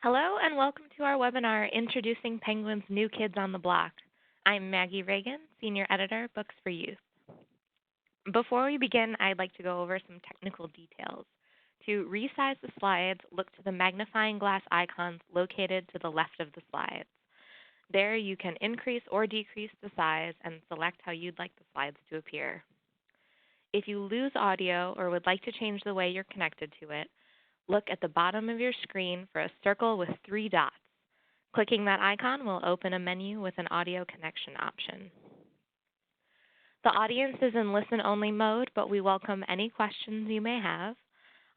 Hello and welcome to our webinar, Introducing Penguin's New Kids on the Block. I'm Maggie Reagan, Senior Editor, Books for Youth. Before we begin, I'd like to go over some technical details. To resize the slides, look to the magnifying glass icons located to the left of the slides. There you can increase or decrease the size and select how you'd like the slides to appear. If you lose audio or would like to change the way you're connected to it, look at the bottom of your screen for a circle with 3 dots. Clicking that icon will open a menu with an audio connection option. The audience is in listen-only mode, but we welcome any questions you may have.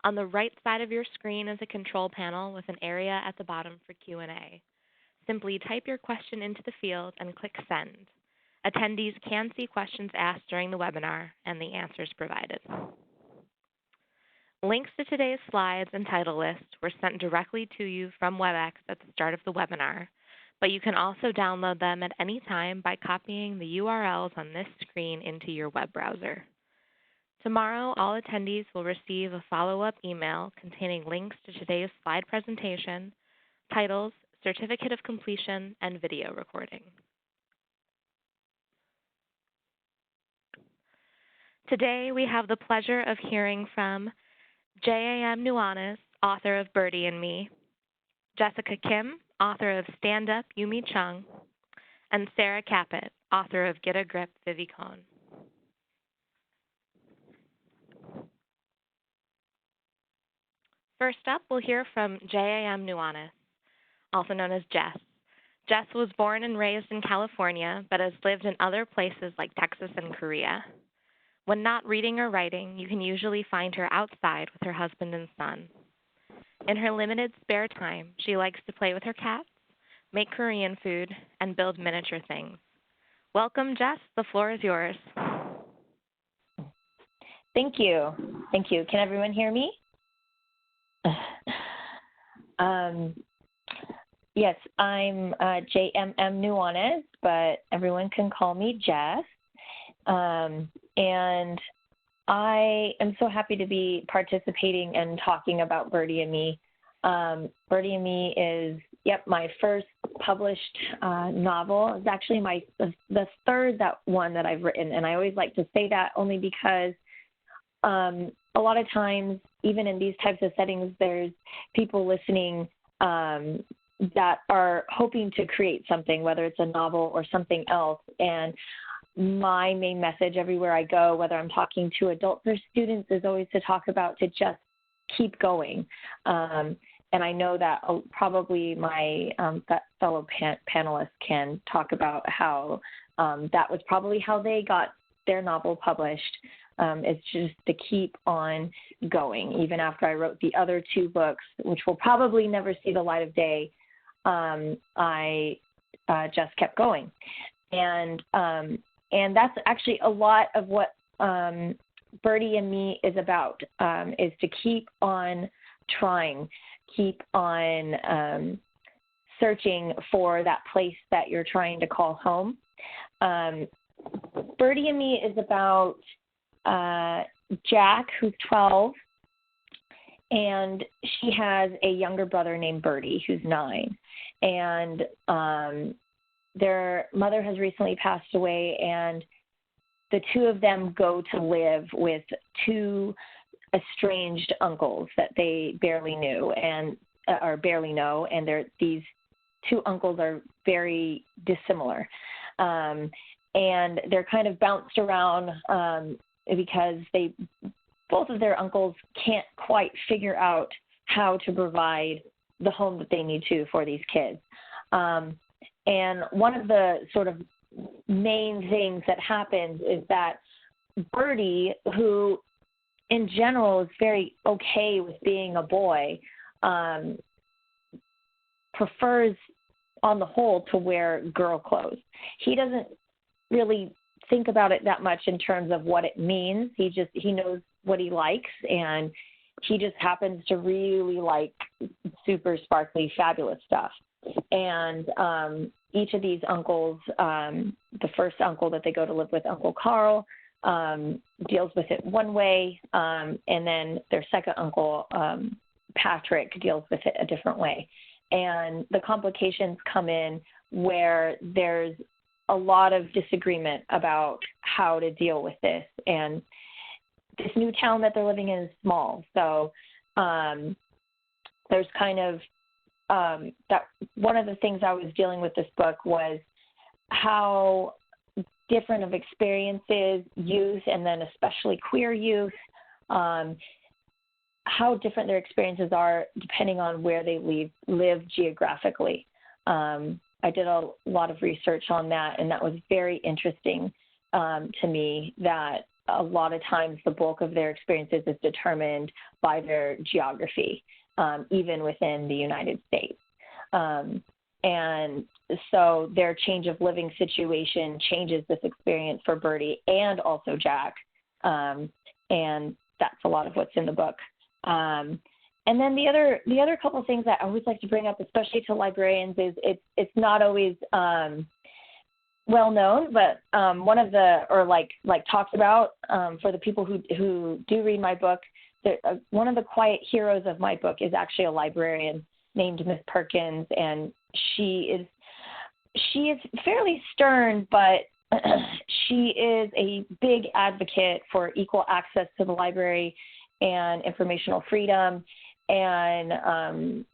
On the right side of your screen is a control panel with an area at the bottom for Q&A. Simply type your question into the field and click Send. Attendees can see questions asked during the webinar and the answers provided. Links to today's slides and title list were sent directly to you from WebEx at the start of the webinar, but you can also download them at any time by copying the URLs on this screen into your web browser. Tomorrow, all attendees will receive a follow-up email containing links to today's slide presentation, titles, certificate of completion, and video recording. Today, we have the pleasure of hearing from JMM Nuanez, author of Birdy and Me, Jessica Kim, author of Stand Up, Yumi Chung, and Sarah Capet, author of Get a Grip, Vivy Cohen. First up, we'll hear from JMM Nuanez, also known as Jess. Jess was born and raised in California, but has lived in other places like Texas and Korea. When not reading or writing, you can usually find her outside with her husband and son. In her limited spare time, she likes to play with her cats, make Korean food, and build miniature things. Welcome, Jess. The floor is yours. Thank you. Thank you. Can everyone hear me? Yes, I'm JMM Nuanez, but everyone can call me Jess. And I am so happy to be participating and talking about Birdy and Me. Birdy and Me is, my first published novel. It's actually the third one that I've written, and I always like to say that only because a lot of times, even in these types of settings, there's people listening that are hoping to create something, whether it's a novel or something else. And my main message everywhere I go, whether I'm talking to adults or students, is always to talk about to just keep going. And I know that probably my fellow panelists can talk about how that was probably how they got their novel published. It's just to keep on going. Even after I wrote the other 2 books, which will probably never see the light of day, I just kept going. And that's actually a lot of what Birdy and Me is about, is to keep on trying, keep on searching for that place that you're trying to call home. Birdy and Me is about Jack, who's 12, and she has a younger brother named Birdy, who's 9. And their mother has recently passed away, and the 2 of them go to live with 2 estranged uncles that they barely knew and these 2 uncles are very dissimilar. And they're kind of bounced around because both of their uncles can't quite figure out how to provide the home that they need to for these kids. And one of the sort of main things that happens is that Birdy, who in general is very okay with being a boy, prefers on the whole to wear girl clothes. He doesn't really think about it that much in terms of what it means. He knows what he likes, and he just happens to really like super sparkly, fabulous stuff. And each of these uncles, the first uncle that they go to live with, Uncle Carl, deals with it one way, and then their second uncle, Patrick, deals with it a different way. and the complications come in where there's a lot of disagreement about how to deal with this. And this new town that they're living in is small. So there's kind of that one of the things I was dealing with this book was how different of experiences, youth, and then especially queer youth, how different their experiences are depending on where they live geographically. I did a lot of research on that, and that was very interesting to me, that a lot of times the bulk of their experiences is determined by their geography, even within the United States. And so their change of living situation changes this experience for Birdy and also Jack. And that's a lot of what's in the book. And then the other couple of things that I always like to bring up, especially to librarians, is it's not always well known, but one of the, or like talked about for the people who do read my book, one of the quiet heroes of my book is actually a librarian named Miss Perkins, and she is fairly stern, but she is a big advocate for equal access to the library and informational freedom. And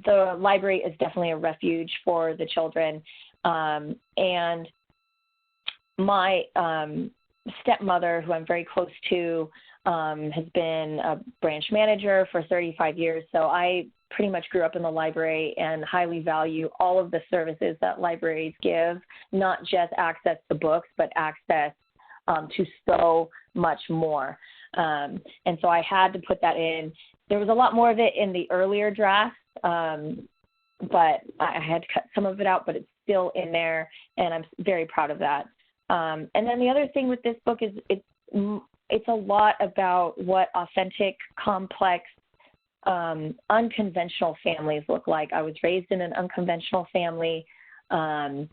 the library is definitely a refuge for the children. And my stepmother, who I'm very close to, has been a branch manager for 35 years. So I pretty much grew up in the library and highly value all of the services that libraries give, not just access to books, but access to so much more. And so I had to put that in. There was a lot more of it in the earlier draft, but I had to cut some of it out, but it's still in there, and I'm very proud of that. And then the other thing with this book is it's a lot about what authentic, complex, unconventional families look like. I was raised in an unconventional family, and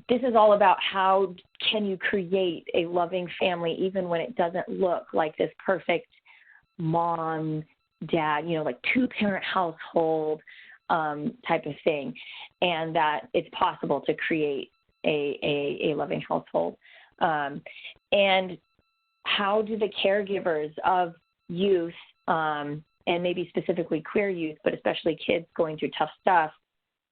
this is all about how can you create a loving family even when it doesn't look like this perfect mom, dad, like two-parent household type of thing, and that it's possible to create a loving household. And how do the caregivers of youth, and maybe specifically queer youth, but especially kids going through tough stuff,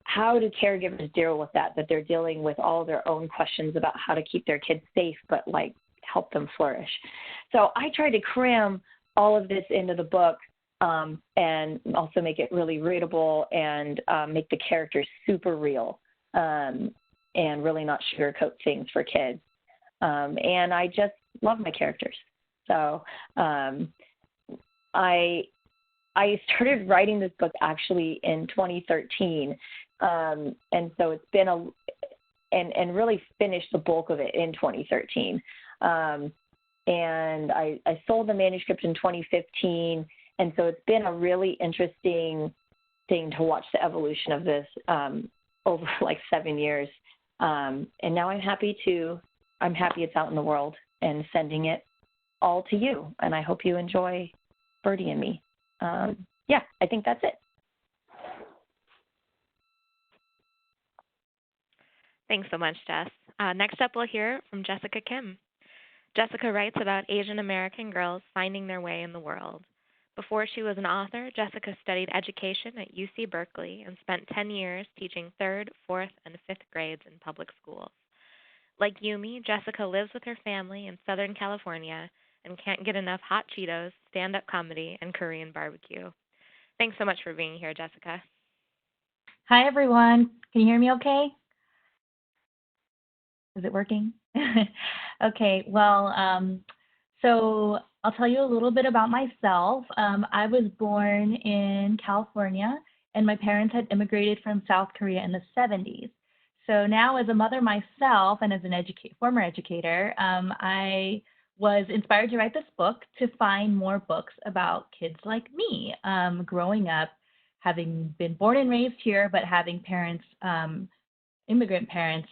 how do caregivers deal with that they're dealing with all their own questions about how to keep their kids safe, but help them flourish? So I tried to cram all of this into the book, and also make it really readable and make the characters super real, and really not sugarcoat things for kids. And I just love my characters. So I started writing this book actually in 2013. And so it's been and really finished the bulk of it in 2013. And I sold the manuscript in 2015. And so it's been a really interesting thing to watch the evolution of this over 7 years. And now I'm happy it's out in the world and sending it all to you. And I hope you enjoy Birdy and Me. I think that's it. Thanks so much, Jess. Next up, we'll hear from Jessica Kim. Jessica writes about Asian American girls finding their way in the world. Before she was an author, Jessica studied education at UC Berkeley and spent 10 years teaching 3rd, 4th, and 5th grades in public schools. Like Yumi, Jessica lives with her family in Southern California and can't get enough hot Cheetos, stand-up comedy, and Korean barbecue. Thanks so much for being here, Jessica. Hi, everyone. Can you hear me okay? Is it working? Okay, well, so I'll tell you a little bit about myself. I was born in California, and my parents had immigrated from South Korea in the 70s. So now as a mother myself and as an former educator, I was inspired to write this book to find more books about kids like me, growing up, having been born and raised here, but having parents, immigrant parents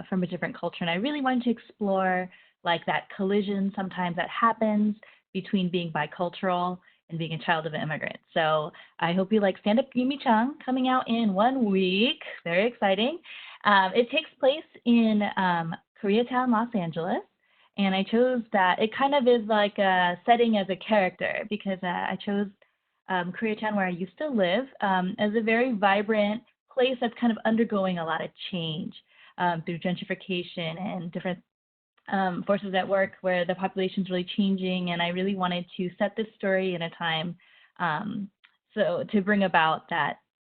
from a different culture. And I really wanted to explore that collision sometimes that happens between being bicultural and being a child of an immigrant. So I hope you like Stand Up Yumi Chung, coming out in 1 week. Very exciting. It takes place in Koreatown, Los Angeles. And I chose that. It kind of is like a setting as a character because I chose Koreatown, where I used to live, as a very vibrant place that's kind of undergoing a lot of change through gentrification and different forces at work where the population is really changing. And I really wanted to set this story in a time so to bring about that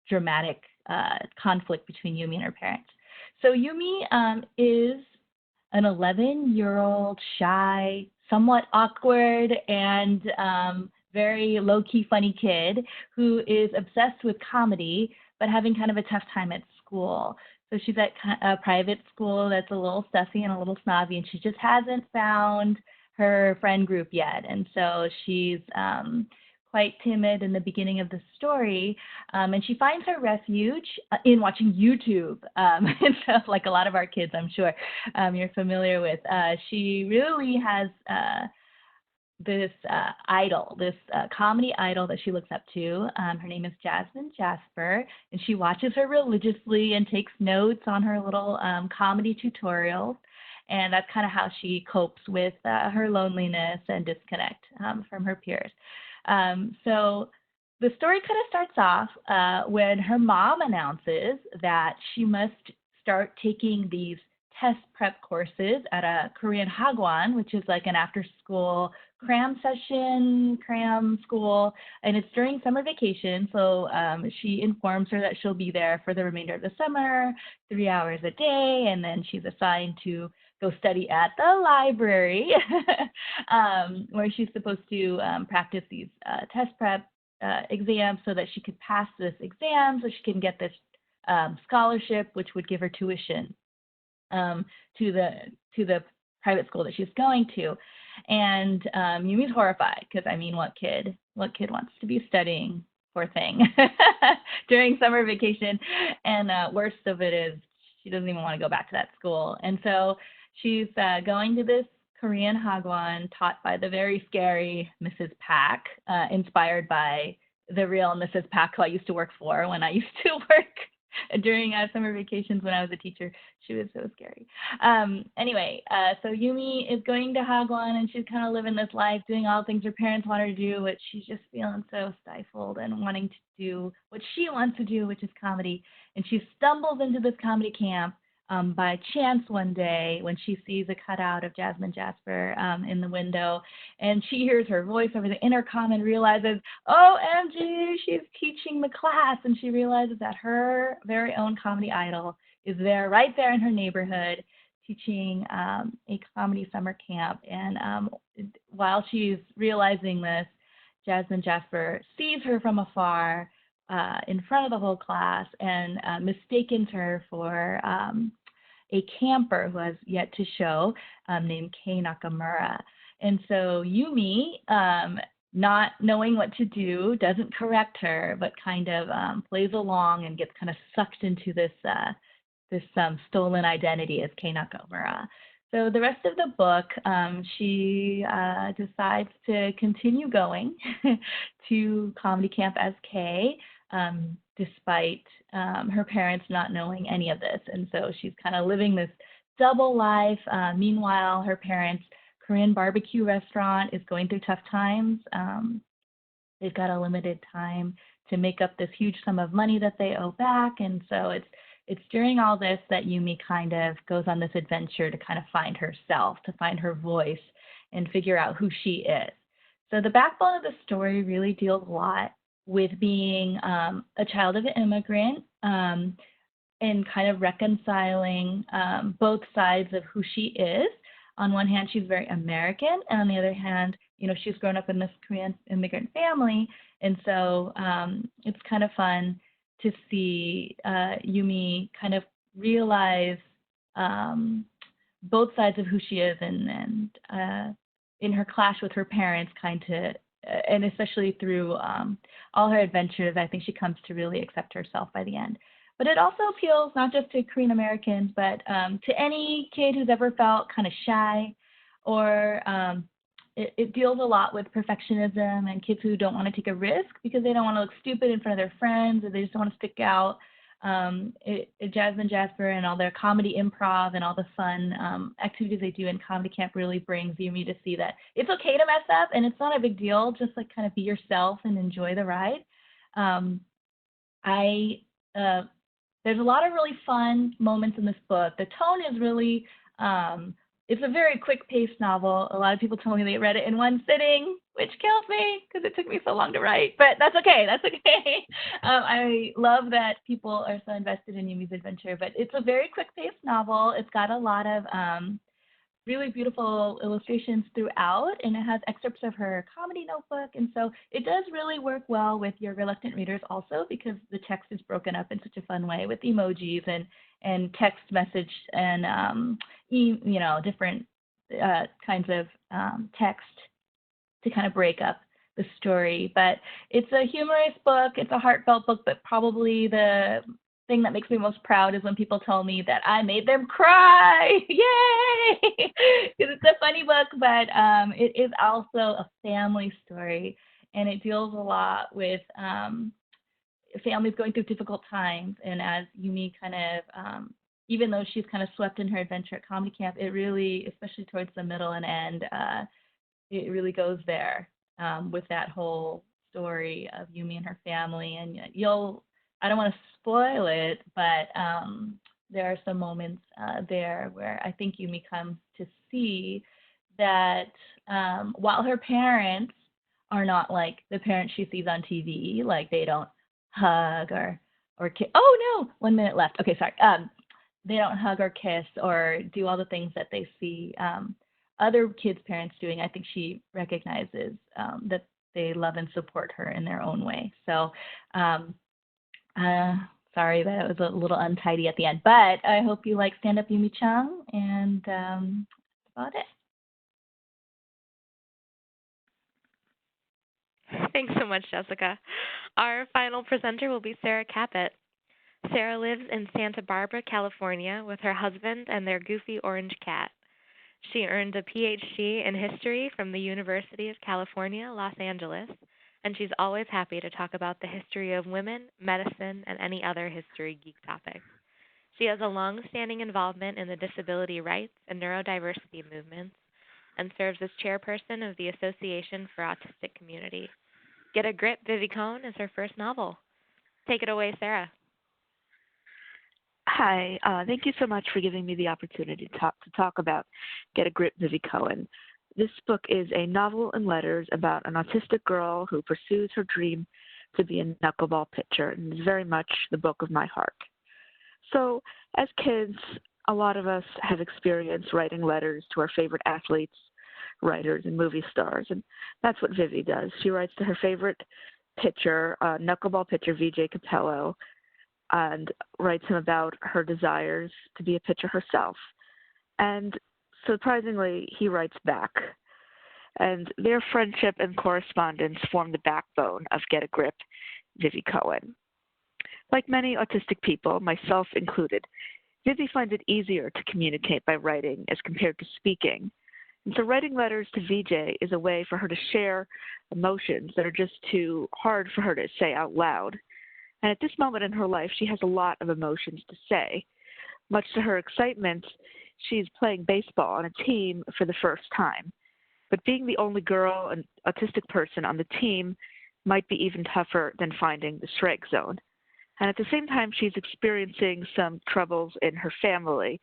dramatic conflict between Yumi and her parents. So Yumi is an 11-year-old, shy, somewhat awkward, and very low-key funny kid who is obsessed with comedy, but having kind of a tough time at school. So she's at a private school that's a little stuffy and a little snobby, and she just hasn't found her friend group yet. And so she's quite timid in the beginning of the story, and she finds her refuge in watching YouTube. And so, like a lot of our kids, I'm sure you're familiar with, she really has this idol, this comedy idol that she looks up to. Her name is Jasmine Jasper, and she watches her religiously and takes notes on her little comedy tutorials. And that's kind of how she copes with her loneliness and disconnect from her peers. So the story kind of starts off when her mom announces that she must start taking these test prep courses at a Korean hagwon, which is like an after-school cram school, and it's during summer vacation. So she informs her that she'll be there for the remainder of the summer, 3 hours a day, and then she's assigned to go study at the library where she's supposed to practice these test prep exams so that she could pass this exam so she can get this scholarship, which would give her tuition to the private school that she's going to. And Yumi's horrified because, I mean, what kid wants to be studying, poor thing, during summer vacation? And worst of it is she doesn't even want to go back to that school. And so she's going to this Korean hagwon taught by the very scary Mrs. Pak, inspired by the real Mrs. Pak who I used to work for when I used to work during summer vacations when I was a teacher. She was so scary. Anyway, so Yumi is going to hagwon, and she's kind of living this life, doing all the things her parents want her to do, but she's just feeling so stifled and wanting to do what she wants to do, which is comedy. And she stumbles into this comedy camp by chance one day when she sees a cutout of Jasmine Jasper in the window, and she hears her voice over the intercom and realizes, OMG, she's teaching the class, and she realizes that her very own comedy idol is there, right there in her neighborhood, teaching a comedy summer camp. And while she's realizing this, Jasmine Jasper sees her from afar in front of the whole class and mistakes her for a camper who has yet to show named Kei Nakamura. And so Yumi, not knowing what to do, doesn't correct her, but kind of plays along and gets kind of sucked into this stolen identity as Kei Nakamura. So the rest of the book, she decides to continue going to comedy camp as Kei, despite her parents not knowing any of this. And so she's kind of living this double life. Meanwhile, her parents' Korean barbecue restaurant is going through tough times. They've got a limited time to make up this huge sum of money that they owe back. And so it's during all this that Yumi kind of goes on this adventure to kind of find herself, to find her voice, and figure out who she is. So the backbone of the story really deals a lot with being a child of an immigrant and kind of reconciling both sides of who she is. On one hand, she's very American, and on the other hand, you know, she's grown up in this Korean immigrant family, and so it's kind of fun to see Yumi kind of realize both sides of who she is, and in her clash with her parents, and especially through all her adventures, I think she comes to really accept herself by the end. But it also appeals not just to Korean Americans, but to any kid who's ever felt kind of shy or it deals a lot with perfectionism and kids who don't want to take a risk because they don't want to look stupid in front of their friends, or they just don't want to stick out. Jasmine Jasper and all their comedy improv and all the fun activities they do in comedy camp really brings Yumi to see that it's okay to mess up and it's not a big deal. Just like kind of be yourself and enjoy the ride. There's a lot of really fun moments in this book. The tone is really, it's a very quick-paced novel. A lot of people told me they read it in one sitting, which kills me because it took me so long to write, but that's okay. That's okay. I love that people are so invested in Yumi's adventure, but it's a very quick-paced novel. It's got a lot of really beautiful illustrations throughout, and it has excerpts of her comedy notebook, and so it does really work well with your reluctant readers also because the text is broken up in such a fun way with emojis and text message and different kinds of text to kind of break up the story. But it's a humorous book, it's a heartfelt book, but probably the thing that makes me most proud is when people tell me that I made them cry. Yay! Because it's a funny book, but it is also a family story, and it deals a lot with families going through difficult times. And as Yumi kind of, even though she's kind of swept in her adventure at comedy camp, it really, especially towards the middle and end, it really goes there with that whole story of Yumi and her family. And I don't want to spoil it, but there are some moments there where I think Yumi comes to see that while her parents are not like the parents she sees on TV, like they don't hug or kiss. Oh no, 1 minute left. Okay, sorry. They don't hug or kiss or do all the things that they see other kids' parents doing. I think she recognizes that they love and support her in their own way. So. Sorry that it was a little untidy at the end, but I hope you like Stand Up Yumi Chung, and that's about it. Thanks so much, Jessica. Our final presenter will be Sarah Capet. Sarah lives in Santa Barbara, California, with her husband and their goofy orange cat. She earned a PhD in history from the University of California, Los Angeles, and she's always happy to talk about the history of women, medicine, and any other history geek topics. She has a long-standing involvement in the disability rights and neurodiversity movements and serves as chairperson of the Association for Autistic Community. Get a Grip, Vivy Cohen is her first novel. Take it away, Sarah. Hi, thank you so much for giving me the opportunity to talk about Get a Grip, Vivy Cohen. This book is a novel and letters about an autistic girl who pursues her dream to be a knuckleball pitcher, and is very much the book of my heart. So, as kids, a lot of us have experienced writing letters to our favorite athletes, writers, and movie stars, and that's what Vivy does. She writes to her favorite pitcher, knuckleball pitcher VJ Capello, and writes him about her desires to be a pitcher herself. And surprisingly, he writes back. And their friendship and correspondence form the backbone of Get a Grip, Vivy Cohen. Like many autistic people, myself included, Vivy finds it easier to communicate by writing as compared to speaking. And so writing letters to VJ is a way for her to share emotions that are just too hard for her to say out loud. And at this moment in her life, she has a lot of emotions to say. Much to her excitement, she's playing baseball on a team for the first time. But being the only girl and autistic person on the team might be even tougher than finding the strike zone. And at the same time, she's experiencing some troubles in her family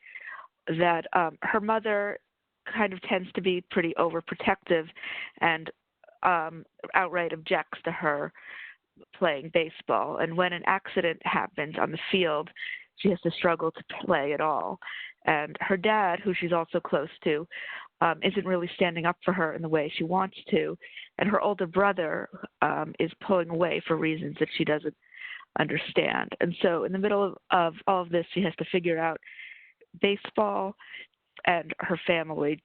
that her mother kind of tends to be pretty overprotective and outright objects to her playing baseball. And when an accident happens on the field, she has to struggle to play at all. And her dad, who she's also close to, isn't really standing up for her in the way she wants to. And her older brother is pulling away for reasons that she doesn't understand. And so in the middle of all of this, she has to figure out baseball and her family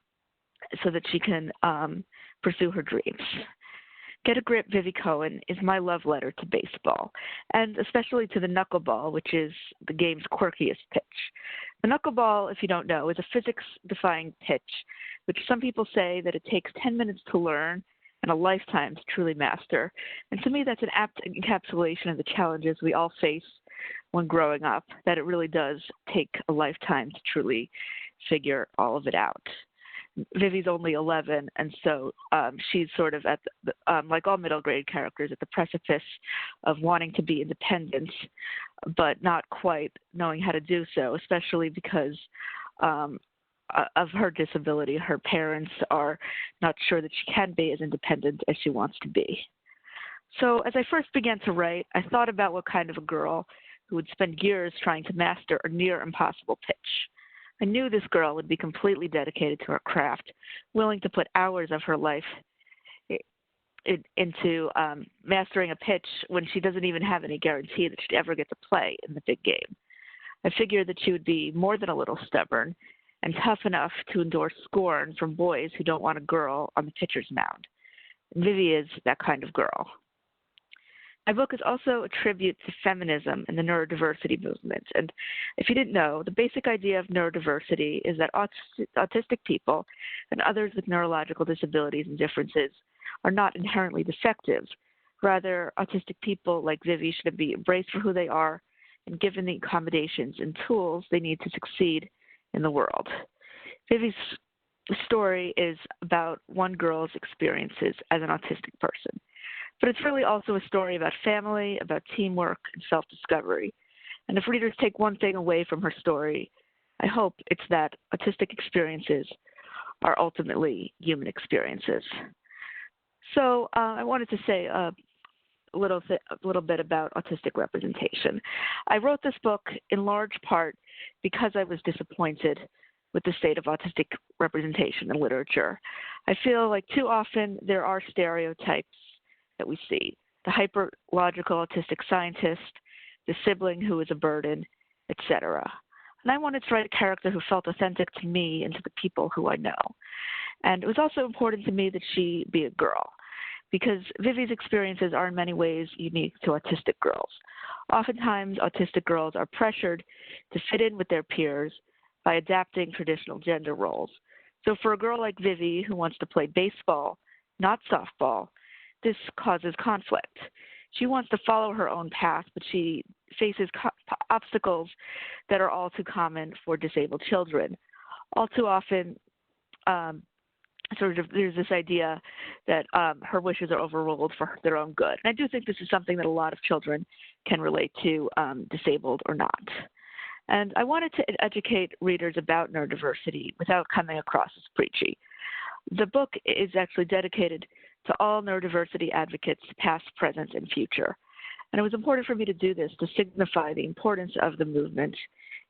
so that she can pursue her dreams. Get a Grip, Vivy Cohen is my love letter to baseball, and especially to the knuckleball, which is the game's quirkiest pitch. The A knuckleball, if you don't know, is a physics-defying pitch, which some people say that it takes 10 minutes to learn and a lifetime to truly master. And to me, that's an apt encapsulation of the challenges we all face when growing up, that it really does take a lifetime to truly figure all of it out. Vivy's only 11, and so she's sort of at the, like all middle grade characters, at the precipice of wanting to be independent, but not quite knowing how to do so, especially because of her disability. Her parents are not sure that she can be as independent as she wants to be. So as I first began to write, I thought about what kind of a girl who would spend years trying to master a near impossible pitch. I knew this girl would be completely dedicated to her craft, willing to put hours of her life into mastering a pitch when she doesn't even have any guarantee that she'd ever get to play in the big game. I figured that she would be more than a little stubborn and tough enough to endure scorn from boys who don't want a girl on the pitcher's mound. And Vivy is that kind of girl. My book is also a tribute to feminism and the neurodiversity movement. And if you didn't know, the basic idea of neurodiversity is that autistic people and others with neurological disabilities and differences are not inherently defective. Rather, autistic people like Vivy should be embraced for who they are and given the accommodations and tools they need to succeed in the world. Vivy's story is about one girl's experiences as an autistic person. But it's really also a story about family, about teamwork, and self-discovery. And if readers take one thing away from her story, I hope it's that autistic experiences are ultimately human experiences. So I wanted to say a little bit about autistic representation. I wrote this book in large part because I was disappointed with the state of autistic representation in literature. I feel like too often there are stereotypes that we see: the hyper-logical autistic scientist, the sibling who is a burden, etc. And I wanted to write a character who felt authentic to me and to the people who I know. And it was also important to me that she be a girl, because Vivy's experiences are in many ways unique to autistic girls. Oftentimes, autistic girls are pressured to fit in with their peers by adapting traditional gender roles. So for a girl like Vivy who wants to play baseball, not softball, this causes conflict. She wants to follow her own path, but she faces obstacles that are all too common for disabled children. All too often, there's this idea that her wishes are overruled for their own good. And I do think this is something that a lot of children can relate to, disabled or not. And I wanted to educate readers about neurodiversity without coming across as preachy. The book is actually dedicated to all neurodiversity advocates, past, present, and future. And it was important for me to do this to signify the importance of the movement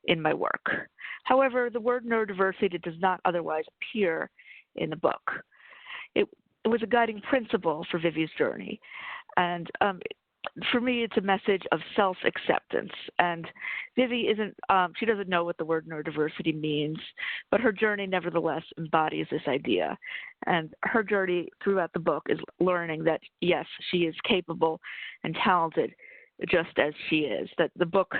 in my work. However, the word neurodiversity does not otherwise appear in the book. It was a guiding principle for Vivy's journey. And for me, it's a message of self-acceptance. And Vivy she doesn't know what the word neurodiversity means, but her journey nevertheless embodies this idea. And her journey throughout the book is learning that, yes, she is capable and talented just as she is. That the book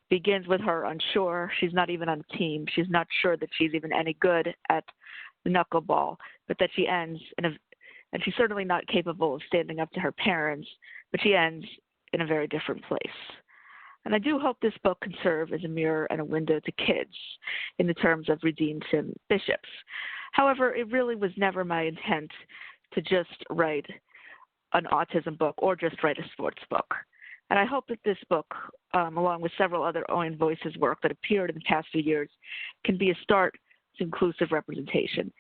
begins with her unsure. She's not even on a team. She's not sure that she's even any good at the knuckleball, but that she ends and she's certainly not capable of standing up to her parents, but she ends in a very different place. And I do hope this book can serve as a mirror and a window to kids in the terms of redeemed Sim bishops. However, it really was never my intent to just write an autism book or just write a sports book. And I hope that this book, along with several other Owen Voices work that appeared in the past few years, can be a start to inclusive representation.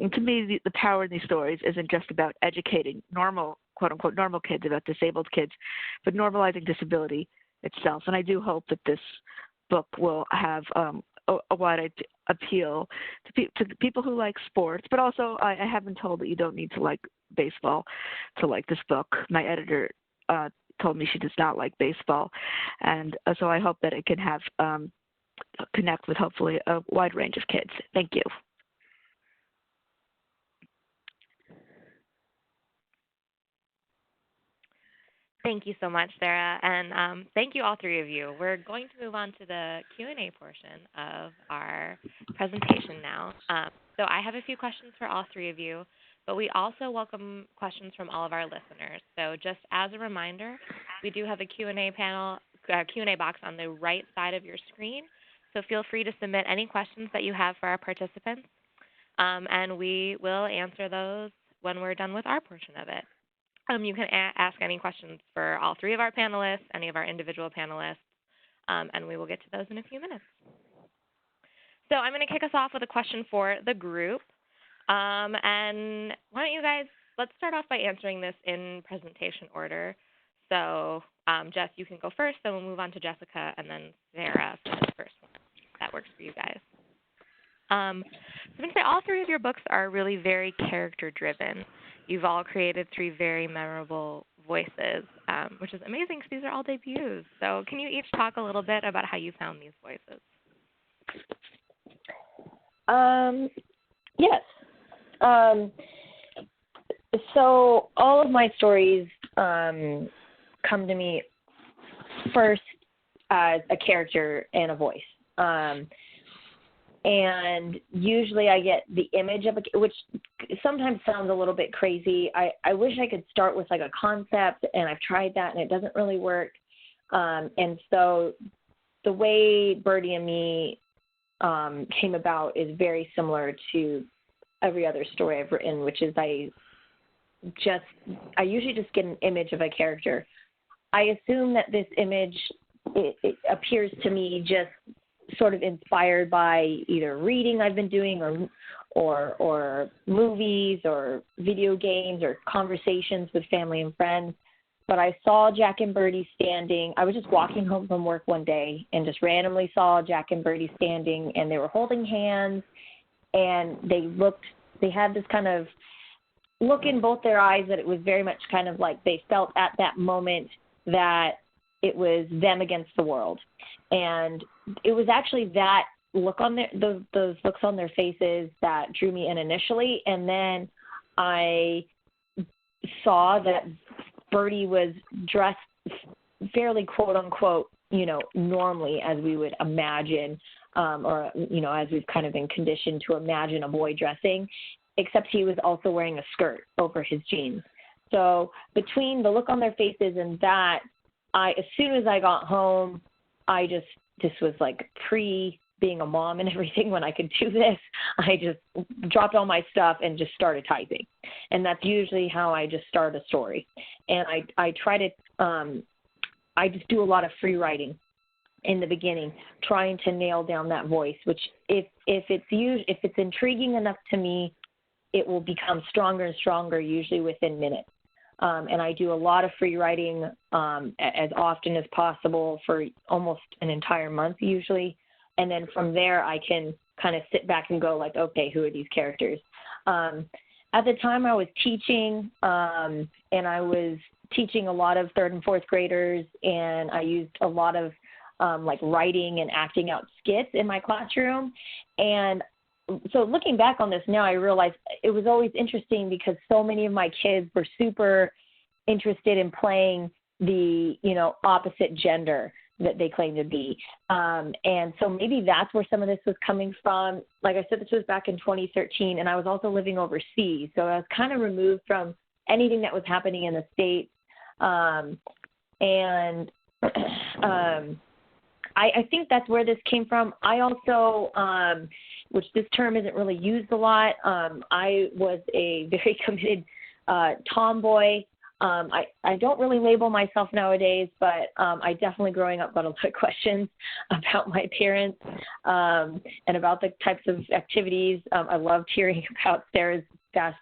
And to me, the power in these stories isn't just about educating normal, quote-unquote, normal kids about disabled kids, but normalizing disability itself. And I do hope that this book will have a wide appeal to people who like sports, but also I have been told that you don't need to like baseball to like this book. My editor told me she does not like baseball, and so I hope that it can have connect with hopefully a wide range of kids. Thank you. Thank you so much, Sarah, and thank you all three of you. We're going to move on to the Q&A portion of our presentation now. So I have a few questions for all three of you, but we also welcome questions from all of our listeners. So just as a reminder, we do have a Q&A box on the right side of your screen. So feel free to submit any questions that you have for our participants, and we will answer those when we're done with our portion of it. You can ask any questions for all three of our panelists, any of our individual panelists, and we will get to those in a few minutes. So I'm going to kick us off with a question for the group. And why don't you guys, let's start off by answering this in presentation order. So Jess, you can go first, then we'll move on to Jessica, and then Sarah for this first one. That works for you guys. So I'm going to say all three of your books are really very character-driven. You've all created three very memorable voices, which is amazing because these are all debuts. So can you each talk a little bit about how you found these voices? Yes. So all of my stories come to me first as a character and a voice. And usually I get the image of which sometimes sounds a little bit crazy. I wish I could start with like a concept, and I've tried that and it doesn't really work. And so the way Birdy and Me came about is very similar to every other story I've written, which is I usually just get an image of a character. I assume that this image it appears to me just sort of inspired by either reading I've been doing or movies or video games or conversations with family and friends. But I saw Jack and Birdy standing. I was just walking home from work one day and just randomly saw Jack and Birdy standing, and they were holding hands, and they had this kind of look in both their eyes that it was very much kind of like they felt at that moment that it was them against the world. And it was actually that look on those looks on their faces that drew me in initially. And then I saw that Birdy was dressed fairly quote unquote, normally as we would imagine, or, as we've kind of been conditioned to imagine a boy dressing, except he was also wearing a skirt over his jeans. So between the look on their faces and that, as soon as I got home, this was like being a mom and everything when I could do this, I just dropped all my stuff and just started typing. And that's usually how I just start a story. And I try to, I just do a lot of free writing in the beginning, trying to nail down that voice, which if it's intriguing enough to me, it will become stronger and stronger, usually within minutes. And I do a lot of free writing as often as possible for almost an entire month usually. And then from there, I can kind of sit back and go like, okay, who are these characters? At the time I was teaching, and I was teaching a lot of third and fourth graders, and I used a lot of like writing and acting out skits in my classroom. And so looking back on this now, I realize it was always interesting because so many of my kids were super interested in playing the, opposite gender that they claim to be. And so maybe that's where some of this was coming from. Like I said, this was back in 2013, and I was also living overseas. So I was kind of removed from anything that was happening in the States. I think that's where this came from. I also, which this term isn't really used a lot, I was a very committed tomboy. I don't really label myself nowadays, but I definitely growing up got a lot of questions about my appearance and about the types of activities. I loved hearing about Sarah's fast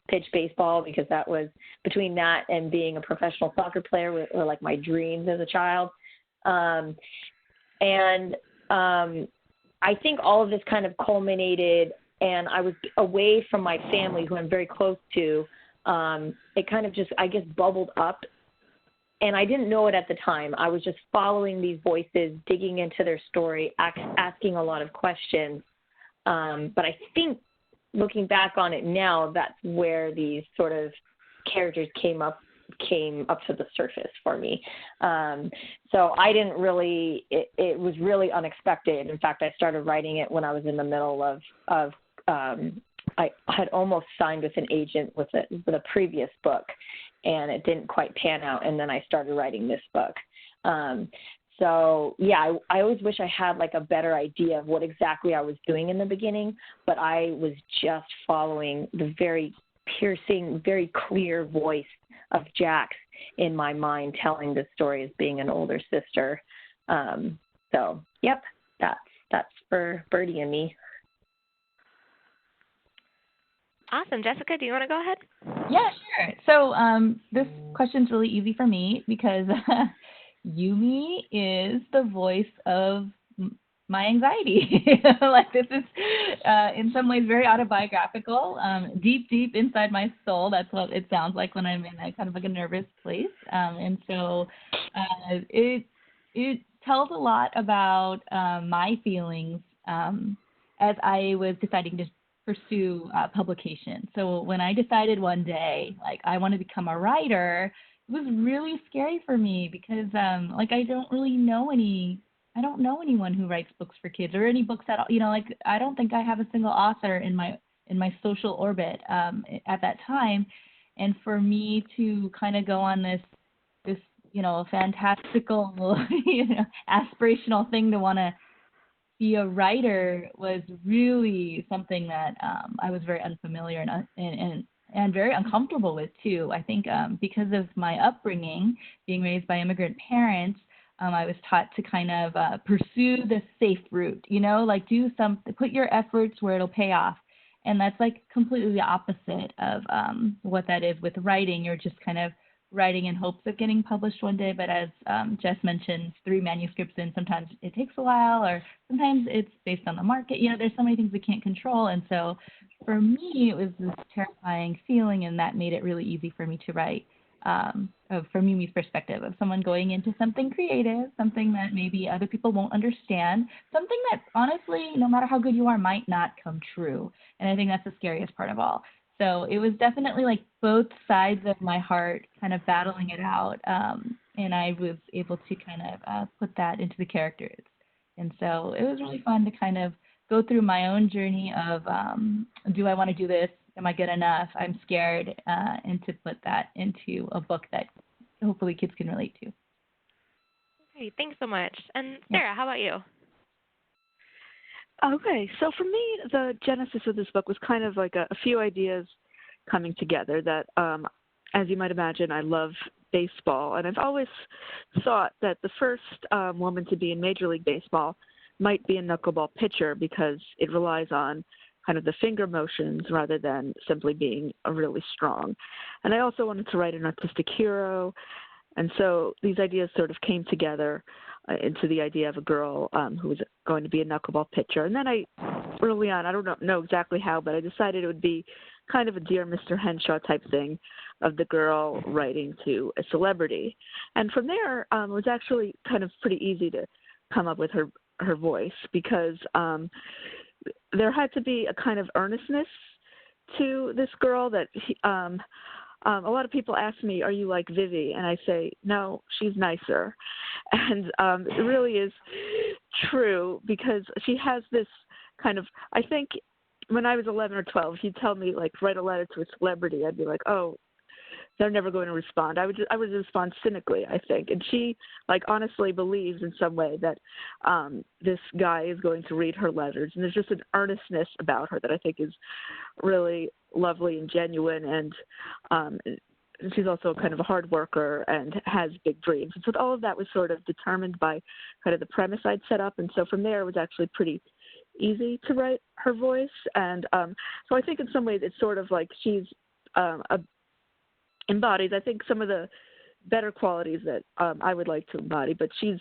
pitch baseball because that was between that and being a professional soccer player were like my dreams as a child. I think all of this kind of culminated, and I was away from my family, who I'm very close to. It kind of just, I guess, bubbled up, and I didn't know it at the time. I was just following these voices, digging into their story, asking a lot of questions. But I think looking back on it now, that's where these sort of characters came up came up to the surface for me. So I didn't really, it was really unexpected. In fact, I started writing it when I was in the middle of I had almost signed with an agent with a previous book, and it didn't quite pan out. And then I started writing this book. So yeah, I always wish I had like a better idea of what exactly I was doing in the beginning, but I was just following the very piercing, very clear voice of Jax in my mind, telling the story as being an older sister. So yep, that's for Birdy and Me. Awesome. Jessica, do you want to go ahead? Yeah, sure. So this question's really easy for me because Yumi is the voice of my anxiety. Like this is in some ways very autobiographical, deep inside my soul. That's what it sounds like when I'm in a kind of like a nervous place. And so it tells a lot about my feelings as I was deciding to pursue publication. So when I decided one day, like I want to become a writer, it was really scary for me because like I don't know anyone who writes books for kids or any books at all. Like I don't think I have a single author in my social orbit at that time. And for me to kind of go on this fantastical, aspirational thing to want to be a writer was really something that I was very unfamiliar and very uncomfortable with too. I think because of my upbringing, being raised by immigrant parents, I was taught to kind of pursue the safe route, like put your efforts where it'll pay off. And that's like completely the opposite of what that is with writing. You're just kind of writing in hopes of getting published one day. But as Jess mentioned, 3 manuscripts in, sometimes it takes a while, or sometimes it's based on the market. There's so many things we can't control. And so for me, it was this terrifying feeling, and that made it really easy for me to write from Yumi's perspective of someone going into something creative, something that maybe other people won't understand, something that honestly, no matter how good you are, might not come true. And I think that's the scariest part of all. So it was definitely like both sides of my heart kind of battling it out. And I was able to kind of put that into the characters. And so it was really fun to kind of go through my own journey of, do I want to do this? Am I good enough? I'm scared. And to put that into a book that hopefully kids can relate to. Great. Thanks so much. And Sarah, how about you? Okay, so for me, the genesis of this book was kind of like a few ideas coming together that, as you might imagine, I love baseball, and I've always thought that the first woman to be in Major League Baseball might be a knuckleball pitcher because it relies on kind of the finger motions rather than simply being really strong. And I also wanted to write an artistic hero, and so these ideas sort of came together into the idea of a girl who was going to be a knuckleball pitcher. And then early on, I don't know exactly how, but I decided it would be kind of a Dear Mr. Henshaw type thing of the girl writing to a celebrity. And from there, it was actually kind of pretty easy to come up with her voice because there had to be a kind of earnestness to this girl that a lot of people ask me, are you like Vivy? And I say, no, she's nicer. And it really is true because she has this kind of, I think when I was 11 or 12, if you tell me, like, write a letter to a celebrity, I'd be like, oh, they're never going to respond. I would respond cynically, I think. And she, like, honestly believes in some way that this guy is going to read her letters. And there's just an earnestness about her that I think is really lovely and genuine. And she's also kind of a hard worker and has big dreams. And so all of that was sort of determined by kind of the premise I'd set up. And so from there, it was actually pretty easy to write her voice. And so I think in some ways it's sort of like she's embodies, I think, some of the better qualities that I would like to embody, but she's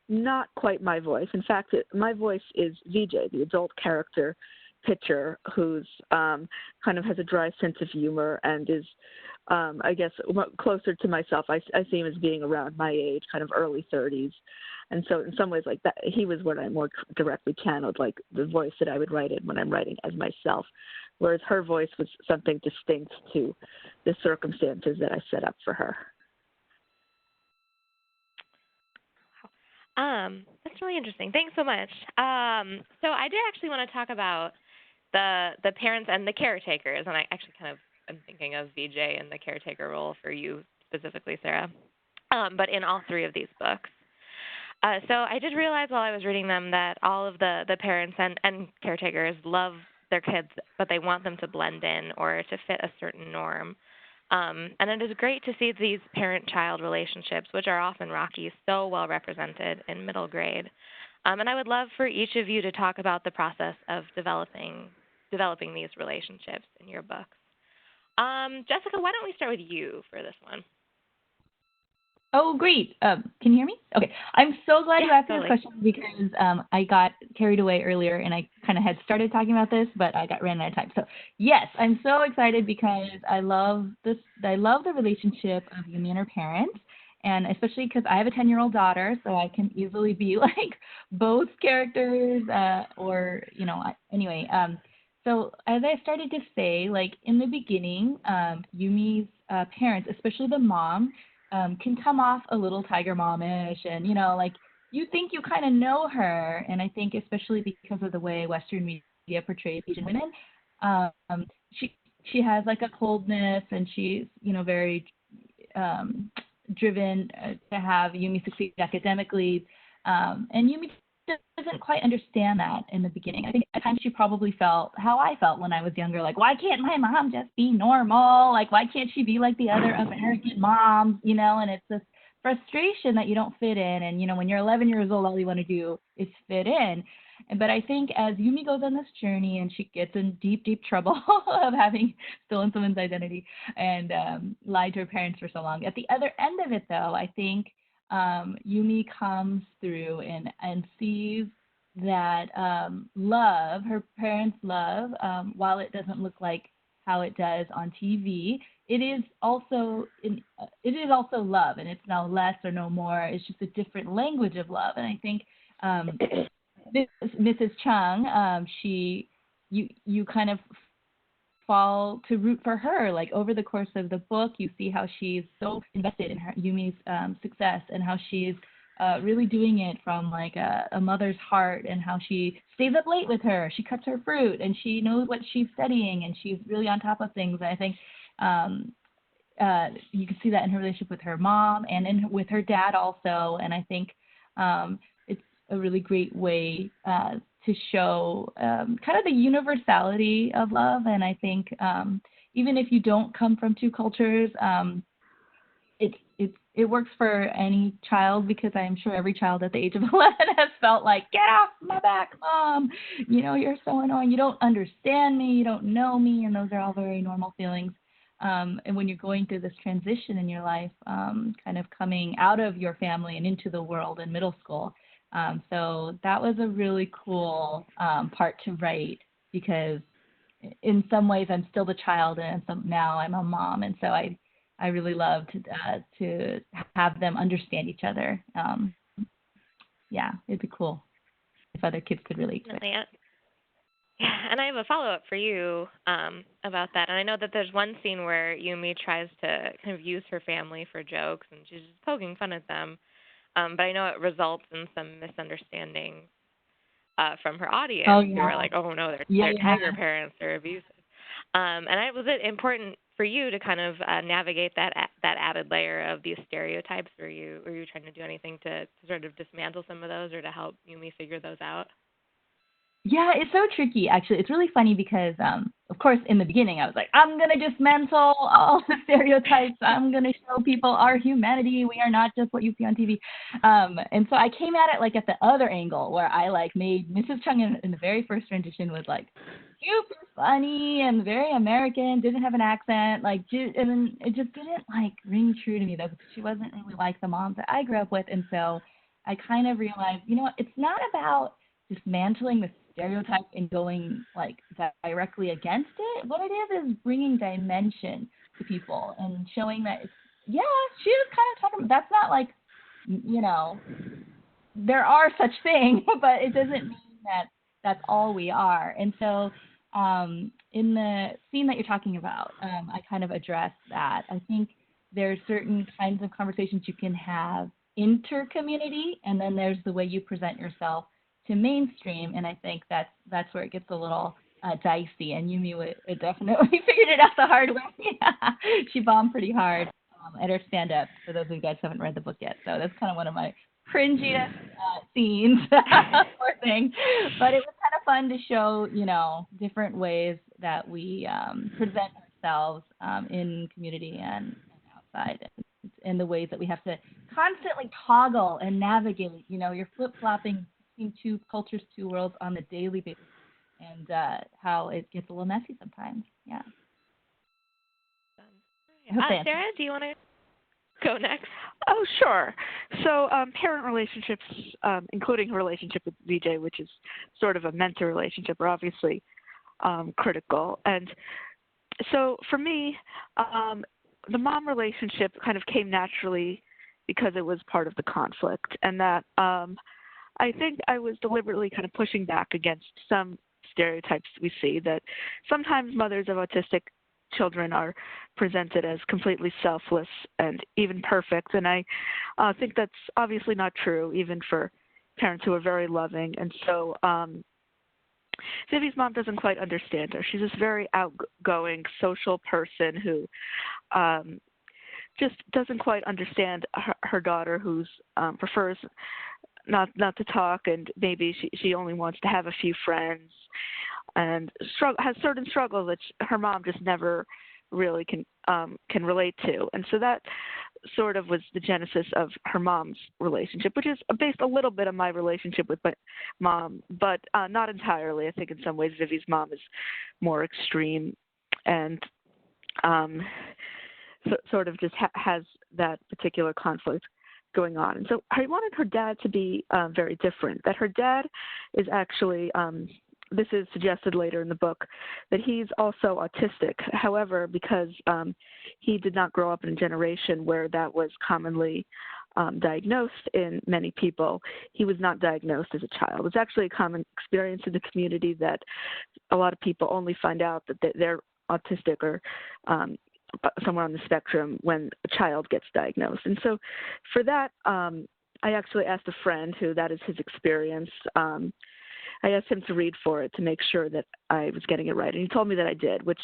not quite my voice. In fact, my voice is VJ, the adult character pitcher who's kind of has a dry sense of humor and is, I guess, closer to myself. I see him as being around my age, kind of early 30s. And so in some ways like that, he was what I more directly channeled, like the voice that I would write in when I'm writing as myself, whereas her voice was something distinct to the circumstances that I set up for her. That's really interesting. Thanks so much. So I did actually want to talk about the parents and the caretakers, and I actually kind of am thinking of VJ and the caretaker role for you specifically, Sarah, but in all three of these books. So I did realize while I was reading them that all of the parents and caretakers love their kids, but they want them to blend in or to fit a certain norm. And it is great to see these parent-child relationships, which are often rocky, so well represented in middle grade. And I would love for each of you to talk about the process of developing these relationships in your books. Jessica, why don't we start with you for this one? Oh, great. Can you hear me? Okay. I'm so glad you asked this question because I got carried away earlier and I kind of had started talking about this, but I ran out of time. So yes, I'm so excited because I love this. I love the relationship of Yumi and her parents, and especially because I have a 10-year-old daughter, so I can easily be like both characters or, you know, anyway. So as I started to say, like in the beginning, Yumi's parents, especially the mom, can come off a little tiger momish, and you know, like you think you kind of know her, and I think especially because of the way Western media portrays Asian women, she has like a coldness, and she's, you know, very driven to have Yumi succeed academically, and Yumi doesn't quite understand that in the beginning. I think at times she probably felt how I felt when I was younger, like, why can't my mom just be normal? Like, why can't she be like the other American moms, you know? And it's this frustration that you don't fit in. And, you know, when you're 11 years old, all you want to do is fit in. But I think as Yumi goes on this journey and she gets in deep, deep trouble of having stolen someone's identity and lied to her parents for so long, at the other end of it, though, I think Yumi comes through and sees that love, her parents' love, while it doesn't look like how it does on TV, it is also love, and it's no less or no more. It's just a different language of love, and I think Mrs. Chung, you kind of fall to root for her. Like over the course of the book, you see how she's so invested in her Yumi's success, and how she's really doing it from like a mother's heart, and how she stays up late with her. She cuts her fruit, and she knows what she's studying, and she's really on top of things. And I think you can see that in her relationship with her mom and with her dad also. And I think it's a really great way to show kind of the universality of love. And I think even if you don't come from two cultures, it works for any child, because I'm sure every child at the age of 11 has felt like, get off my back, Mom. You know, you're so annoying. You don't understand me. You don't know me. And those are all very normal feelings. And when you're going through this transition in your life, kind of coming out of your family and into the world in middle school. So that was a really cool part to write, because in some ways I'm still the child, and now I'm a mom. And so I really love to have them understand each other. Yeah, it'd be cool if other kids could relate to it. Yeah, and I have a follow-up for you about that. And I know that there's one scene where Yumi tries to kind of use her family for jokes, and she's just poking fun at them. But I know it results in some misunderstandings from her audience, who are like, oh, no, they're tiger parents, they're abusive. Was it important for you to kind of navigate that added layer of these stereotypes? Were you trying to do anything to sort of dismantle some of those, or to help Yumi figure those out? Yeah, it's so tricky, actually. It's really funny because, of course, in the beginning, I was like, I'm going to dismantle all the stereotypes. I'm going to show people our humanity. We are not just what you see on TV. And so I came at it like at the other angle, where I like made Mrs. Chung in the very first rendition was like super funny and very American, didn't have an accent, and then it just didn't like ring true to me, though, because she wasn't really like the moms that I grew up with. And so I kind of realized, you know what, it's not about dismantling the stereotype and going like directly against it. What it is bringing dimension to people and showing that she was kind of talking. That's not like, you know, there are such things, but it doesn't mean that that's all we are. And so in the scene that you're talking about, I kind of addressed that. I think there are certain kinds of conversations you can have inter-community, and then there's the way you present yourself to mainstream, and I think that's where it gets a little dicey, and Yumi would definitely figured it out the hard way. She bombed pretty hard at her stand-up, for those of you guys who haven't read the book yet, so that's kind of one of my cringiest scenes, poor thing, but it was kind of fun to show, different ways that we present ourselves in community and outside, and the ways that we have to constantly toggle and navigate. You're flip-flopping between two cultures, two worlds on the daily basis, and how it gets a little messy sometimes. Yeah. Sarah, do you want to go next? Oh, sure. So parent relationships, including her relationship with VJ, which is sort of a mentor relationship, are obviously critical. And so for me, the mom relationship kind of came naturally because it was part of the conflict, and that I think I was deliberately kind of pushing back against some stereotypes we see, that sometimes mothers of autistic children are presented as completely selfless and even perfect, and I think that's obviously not true, even for parents who are very loving. And so Vivy's mom doesn't quite understand her. She's this very outgoing, social person who just doesn't quite understand her daughter, who's prefers not to talk, and maybe she only wants to have a few friends, and has certain struggles that her mom just never really can relate to. And so that sort of was the genesis of her mom's relationship, which is based a little bit on my relationship with my mom, but not entirely. I think in some ways Vivy's mom is more extreme and sort of just has that particular conflict going on. And so I wanted her dad to be very different, that her dad is actually, this is suggested later in the book, that he's also autistic. However, because he did not grow up in a generation where that was commonly diagnosed in many people, he was not diagnosed as a child. It's actually a common experience in the community that a lot of people only find out that they're autistic or somewhere on the spectrum when a child gets diagnosed. And so for that, I actually asked a friend who that is his experience. I asked him to read for it to make sure that I was getting it right. And he told me that I did, which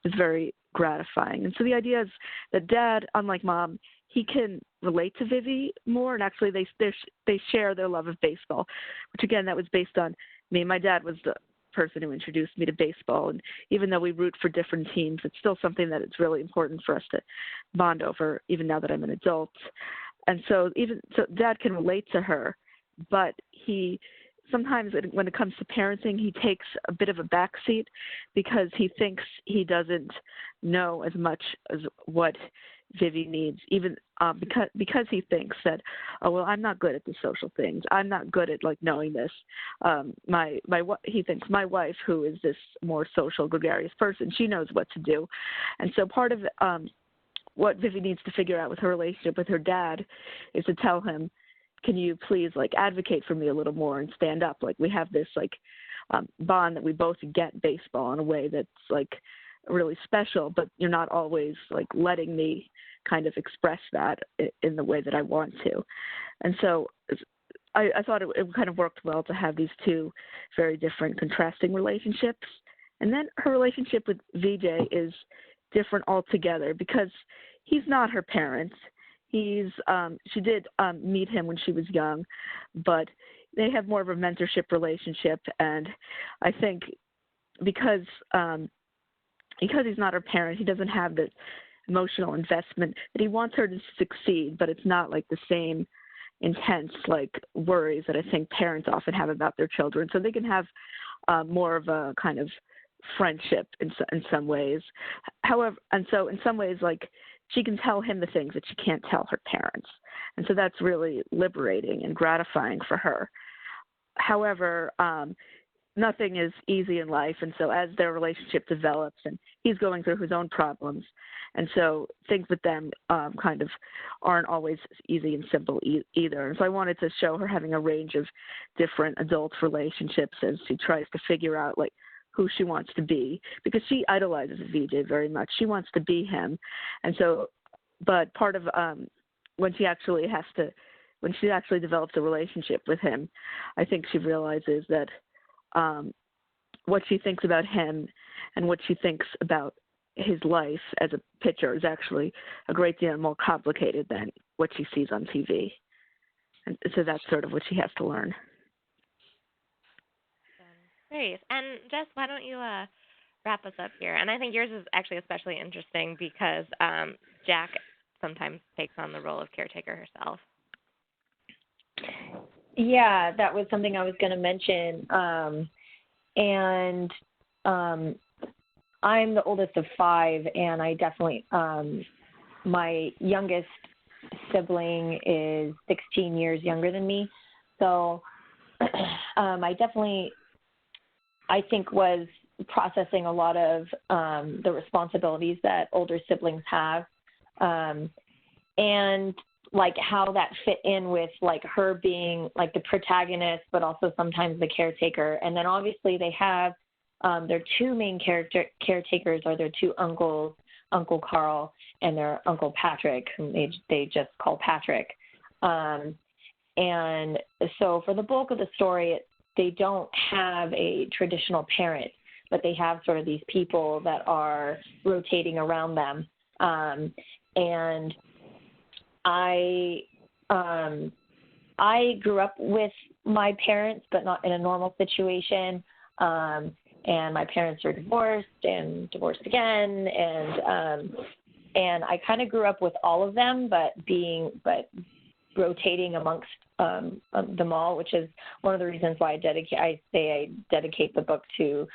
was very gratifying. And so the idea is that Dad, unlike Mom, he can relate to Vivy more. And actually they share their love of baseball, which again, that was based on me. My dad was the person who introduced me to baseball, and even though we root for different teams, it's still something that it's really important for us to bond over, even now that I'm an adult. And so Dad can relate to her, but he sometimes when it comes to parenting, he takes a bit of a backseat because he thinks he doesn't know as much as what Vivy needs, even because he thinks that, oh, well, I'm not good at the social things. I'm not good at knowing this. He thinks my wife, who is this more social, gregarious person, she knows what to do. And so part of what Vivy needs to figure out with her relationship with her dad is to tell him, can you please advocate for me a little more and stand up? We have this bond that we both get baseball in a way that's really special, but you're not always letting me kind of express that in the way that I want to. And so I thought it kind of worked well to have these two very different contrasting relationships. And then her relationship with VJ is different altogether because he's not her parent. She did meet him when she was young, but they have more of a mentorship relationship. And I think because he's not her parent, he doesn't have the emotional investment that he wants her to succeed, but it's not the same intense worries that I think parents often have about their children. So they can have more of a kind of friendship in some ways. However, and so in some ways, she can tell him the things that she can't tell her parents. And so that's really liberating and gratifying for her. However, nothing is easy in life. And so as their relationship develops, and he's going through his own problems, and so things with them kind of aren't always easy and simple either. And so I wanted to show her having a range of different adult relationships as she tries to figure out who she wants to be, because she idolizes VJ very much. She wants to be him. And so, but part of when she actually has to when she actually develops a relationship with him, I think she realizes that what she thinks about him and what she thinks about his life as a pitcher is actually a great deal more complicated than what she sees on TV. And so that's sort of what she has to learn. Great. And Jess, why don't you wrap us up here? And I think yours is actually especially interesting because Jack sometimes takes on the role of caretaker herself. Yeah, that was something I was going to mention. I'm the oldest of 5, and I definitely, my youngest sibling is 16 years younger than me. So I think was processing a lot of the responsibilities that older siblings have, and like how that fit in with like her being like the protagonist, but also sometimes the caretaker. And then obviously they have their 2 main caretakers are their 2 uncles, Uncle Carl and their Uncle Patrick, whom they just call Patrick. And so for the bulk of the story, they don't have a traditional parent, but they have sort of these people that are rotating around them. And I grew up with my parents, but not in a normal situation. And my parents are divorced and divorced again. And I kind of grew up with all of them, but rotating amongst them all, which is one of the reasons why I dedicate the book to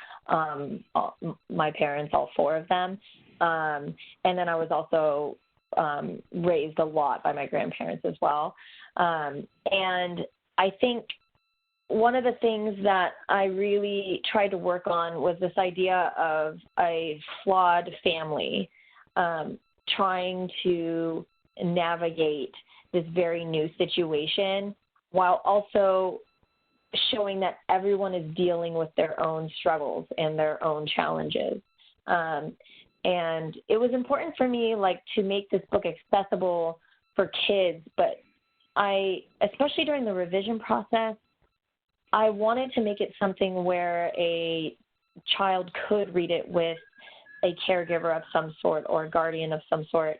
my parents, all 4 of them. And then I was also raised a lot by my grandparents as well. And I think one of the things that I really tried to work on was this idea of a flawed family trying to navigate this very new situation while also showing that everyone is dealing with their own struggles and their own challenges. And it was important for me, like, to make this book accessible for kids, but especially during the revision process, I wanted to make it something where a child could read it with a caregiver of some sort or a guardian of some sort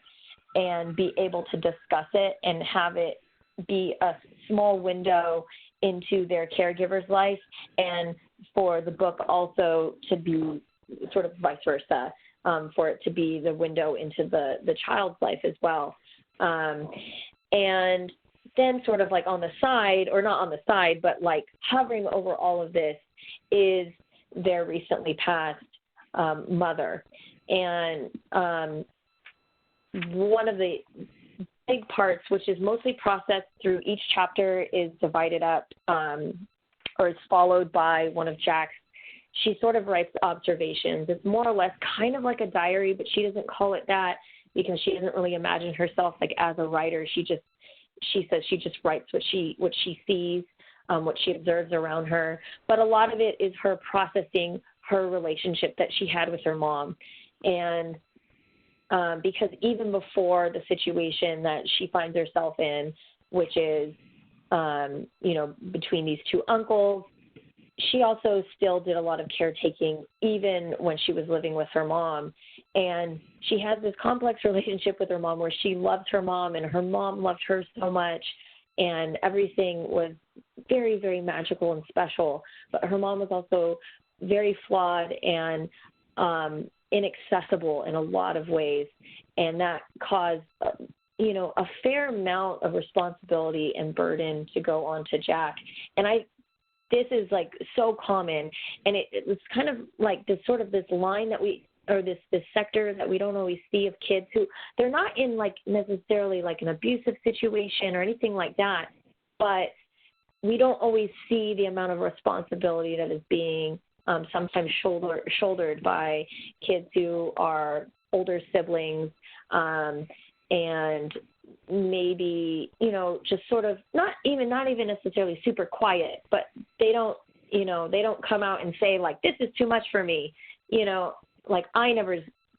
and be able to discuss it and have it be a small window into their caregiver's life, and for the book also to be sort of vice versa, for it to be the window into the child's life as well. And then sort of like on the side, or not on the side, but like hovering over all of this is their recently passed mother. And one of the big parts, which is mostly processed through each chapter, is divided up or is followed by one of Jack's. She sort of writes observations. It's more or less kind of like a diary, but she doesn't call it that because she doesn't really imagine herself like as a writer. She says she just writes what she sees, what she observes around her. But a lot of it is her processing her relationship that she had with her mom. And because even before the situation that she finds herself in, which is, between these 2 uncles, she also still did a lot of caretaking even when she was living with her mom. And she has this complex relationship with her mom where she loved her mom and her mom loved her so much, and everything was very, very magical and special. But her mom was also very flawed and inaccessible in a lot of ways. And that caused, a fair amount of responsibility and burden to go on to Jack. And this is like so common, and it's kind of like this line that this sector that we don't always see of kids who they're not in like necessarily like an abusive situation or anything like that, but we don't always see the amount of responsibility that is being sometimes shouldered by kids who are older siblings, and maybe, just sort of not even necessarily super quiet, but they don't come out and say like, this is too much for me. Like I never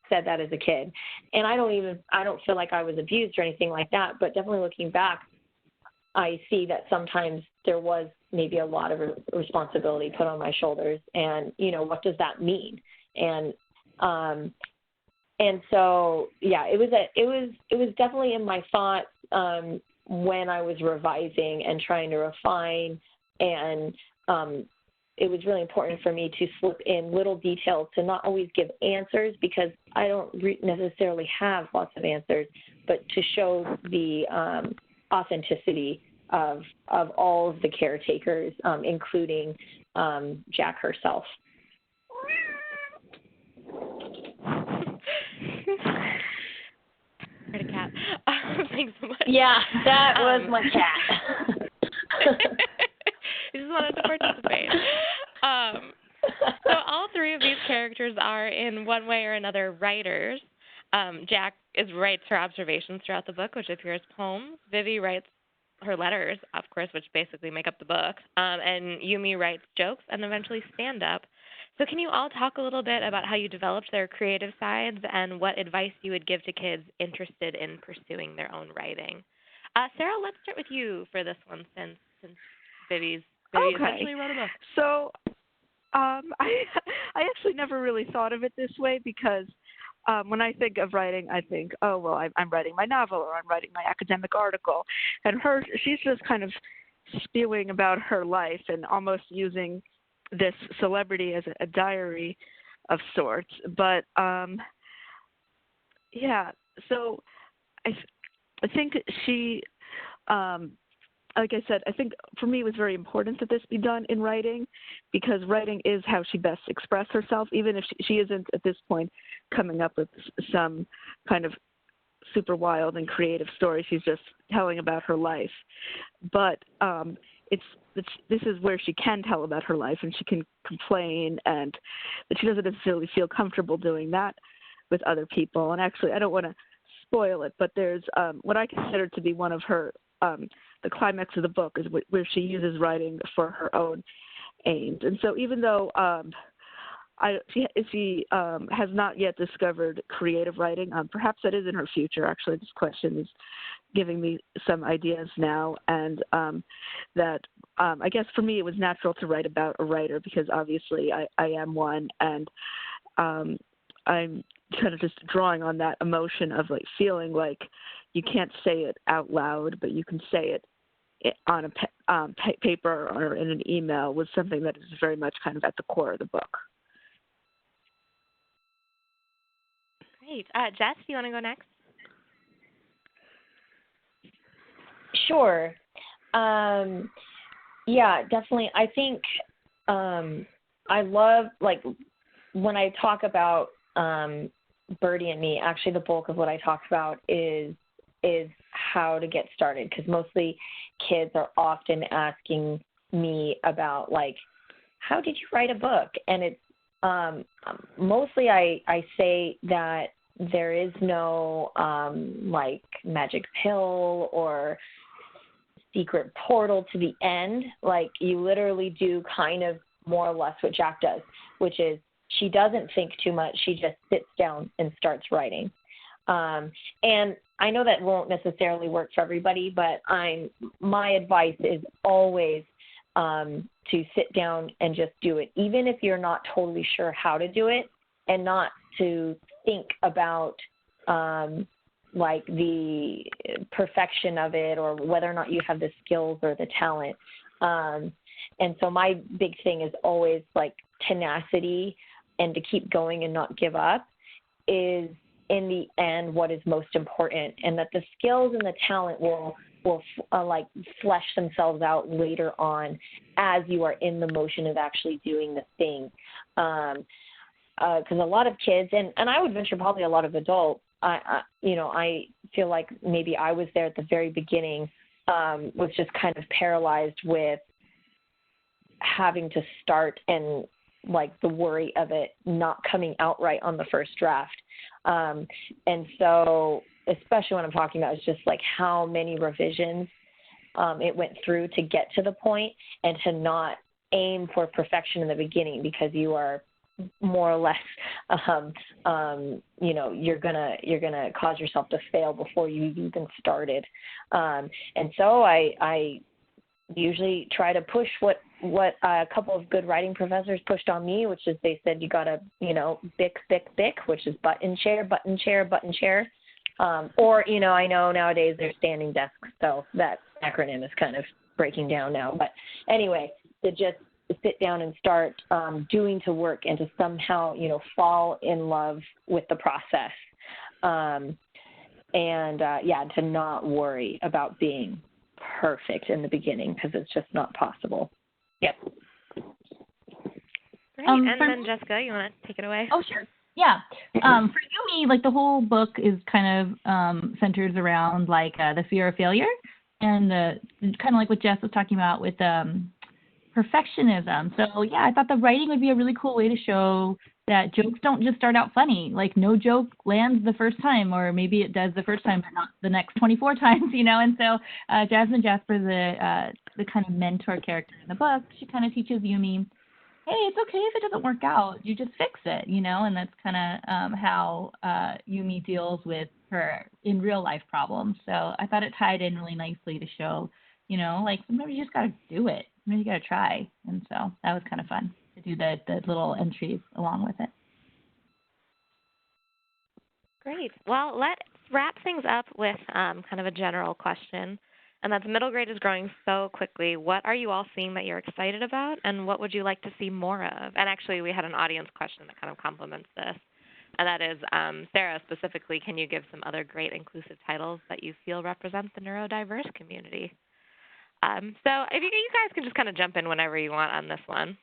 said that as a kid, and I don't feel like I was abused or anything like that, but definitely looking back, I see that sometimes there was maybe a lot of responsibility put on my shoulders, and what does that mean? And so it was definitely in my thoughts when I was revising and trying to refine, and it was really important for me to slip in little details to not always give answers, because I don't necessarily have lots of answers, but to show the authenticity of all of the caretakers, including Jack herself. Heard a cat. Thanks so much. Yeah, that was my cat. I just wanted to participate. So all three of these characters are, in one way or another, writers. Jack writes her observations throughout the book, which appear as poems. Vivy writes her letters, of course, which basically make up the book. And Yumi writes jokes and eventually stand-up. So can you all talk a little bit about how you developed their creative sides and what advice you would give to kids interested in pursuing their own writing? Sarah, let's start with you for this one, since Vivy essentially wrote a book. So I actually never really thought of it this way, because when I think of writing, I think, oh, well, I'm writing my novel, or I'm writing my academic article. And she's just kind of spewing about her life and almost using this celebrity as a diary of sorts. But, so I think she, like I said, I think for me it was very important that this be done in writing, because writing is how she best expresses herself, even if she isn't at this point coming up with some kind of super wild and creative story. She's just telling about her life. But this is where she can tell about her life, and she can complain, and but she doesn't necessarily feel comfortable doing that with other people. And actually, I don't want to spoil it, but there's what I consider to be one of her the climax of the book is where she uses writing for her own aims. And so even though she has not yet discovered creative writing, perhaps that is in her future. Actually, this question is giving me some ideas now, and that I guess for me it was natural to write about a writer, because obviously I am one, and I'm kind of just drawing on that emotion of like feeling like you can't say it out loud, but you can say it on a paper or in an email, was something that is very much kind of at the core of the book. Great. Jess, do you want to go next? Sure. Yeah, definitely. I think I love, like, when I talk about Birdy and Me, actually the bulk of what I talk about is how to get started, because mostly kids are often asking me about, like, how did you write a book? And it's mostly I say that there is no like magic pill or secret portal to the end. Like, you literally do kind of more or less what Jack does, which is she doesn't think too much. She just sits down and starts writing. And I know that won't necessarily work for everybody, but my advice is always to sit down and just do it, even if you're not totally sure how to do it, and not to think about like the perfection of it or whether or not you have the skills or the talent. And so my big thing is always like tenacity, and to keep going and not give up is in the end what is most important, and that the skills and the talent will like flesh themselves out later on as you are in the motion of actually doing the thing. Because a lot of kids, and I would venture probably a lot of adults, I feel like maybe I was there at the very beginning, was just kind of paralyzed with having to start and like the worry of it not coming out right on the first draft. And so, especially when I'm talking about, it's just like how many revisions it went through to get to the point, and to not aim for perfection in the beginning, because you are more or less, you're gonna cause yourself to fail before you've even started. And so I usually try to push what a couple of good writing professors pushed on me, which is they said you gotta, BIC, which is button chair. Or, I know nowadays they're standing desks, so that acronym is kind of breaking down now. But anyway, to just sit down and start doing to work and to somehow, fall in love with the process. To not worry about being perfect in the beginning, because it's just not possible. Yep. Great. And then Jessica, you want to take it away? Oh, sure. Yeah. For Yumi, like the whole book is kind of centered around like the fear of failure and kind of like what Jess was talking about with perfectionism. So yeah, I thought the writing would be a really cool way to show that jokes don't just start out funny. Like no joke lands the first time, or maybe it does the first time, but not the next 24 times, And so Jasmine Jasper, the kind of mentor character in the book, she kind of teaches Yumi, hey, it's okay if it doesn't work out. You just fix it, And that's kind of how Yumi deals with her in real life problems. So I thought it tied in really nicely to show, like sometimes you just got to do it. Sometimes you got to try. And so that was kind of fun to do the little entries along with it. Great. Well, let's wrap things up with kind of a general question. And that's middle grade is growing so quickly. What are you all seeing that you're excited about, and what would you like to see more of? And actually, we had an audience question that kind of complements this, and that is, Sarah, specifically, can you give some other great inclusive titles that you feel represent the neurodiverse community? So if you guys can just kind of jump in whenever you want on this one.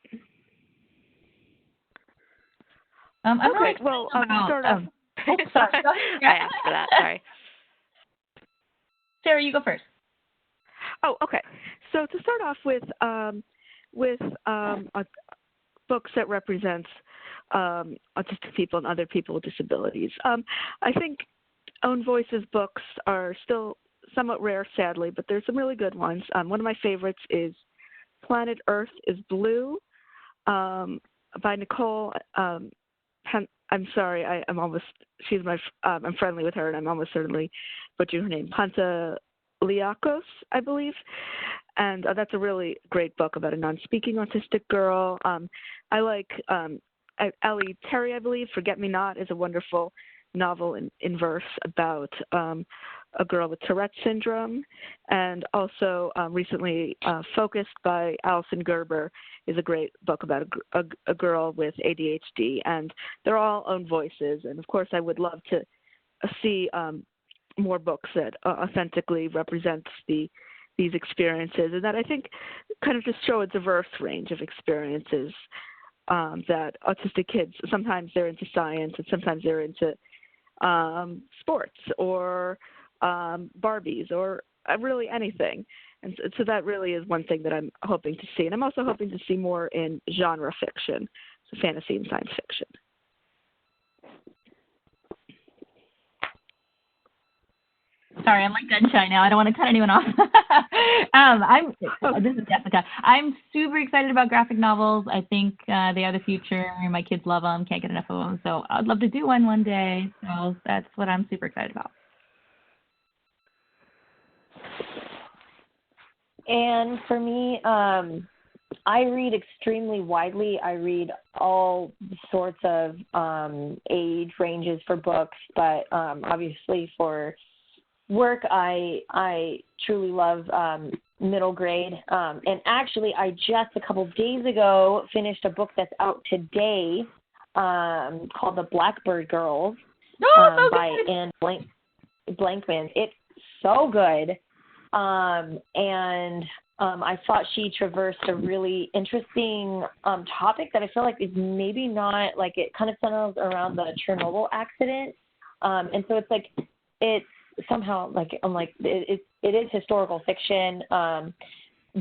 Okay, well, start off. Sorry. I asked for that, sorry. Sarah, you go first. Oh, okay. So to start off with books that represents autistic people and other people with disabilities. I think Own Voices books are still somewhat rare, sadly, but there's some really good ones. One of my favorites is Planet Earth is Blue by Nicole. I'm sorry, I'm friendly with her, and I'm almost certainly butchering her name. Pantaliakos, I believe. And that's a really great book about a non-speaking autistic girl. I like Ellie Terry, I believe, Forget Me Not is a wonderful novel in verse about a girl with Tourette syndrome. And also recently Focused by Alison Gerber is a great book about a girl with ADHD. And they're all Own Voices. And, of course, I would love to see more books that authentically represents these experiences, and that I think kind of just show a diverse range of experiences that autistic kids, sometimes they're into science and sometimes they're into sports or Barbies or really anything. And so that really is one thing that I'm hoping to see. And I'm also hoping to see more in genre fiction, so fantasy and science fiction. Sorry, I'm like gun shy now. I don't want to cut anyone off. This is Jessica. I'm super excited about graphic novels. I think they are the future. My kids love them. Can't get enough of them. So I'd love to do one day. So that's what I'm super excited about. And for me, I read extremely widely. I read all sorts of age ranges for books, but obviously for work, I truly love middle grade. And actually, I just a couple of days ago finished a book that's out today called The Blackbird Girls by Anne Blankman. It's so good. I thought she traversed a really interesting topic that I feel like is maybe not, like it kind of centers around the Chernobyl accident. And so it's like, it's somehow like, I'm like, it is historical fiction,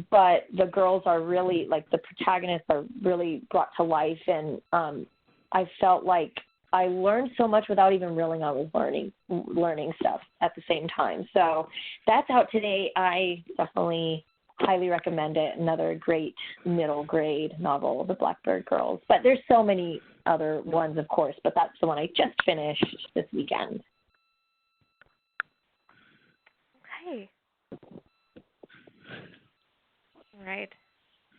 but the girls are really, like the protagonists are really brought to life. And I felt like I learned so much without even realizing I was learning stuff at the same time. So that's out today. I definitely highly recommend it. Another great middle grade novel, The Blackbird Girls. But there's so many other ones, of course, but that's the one I just finished this weekend. Okay. All right.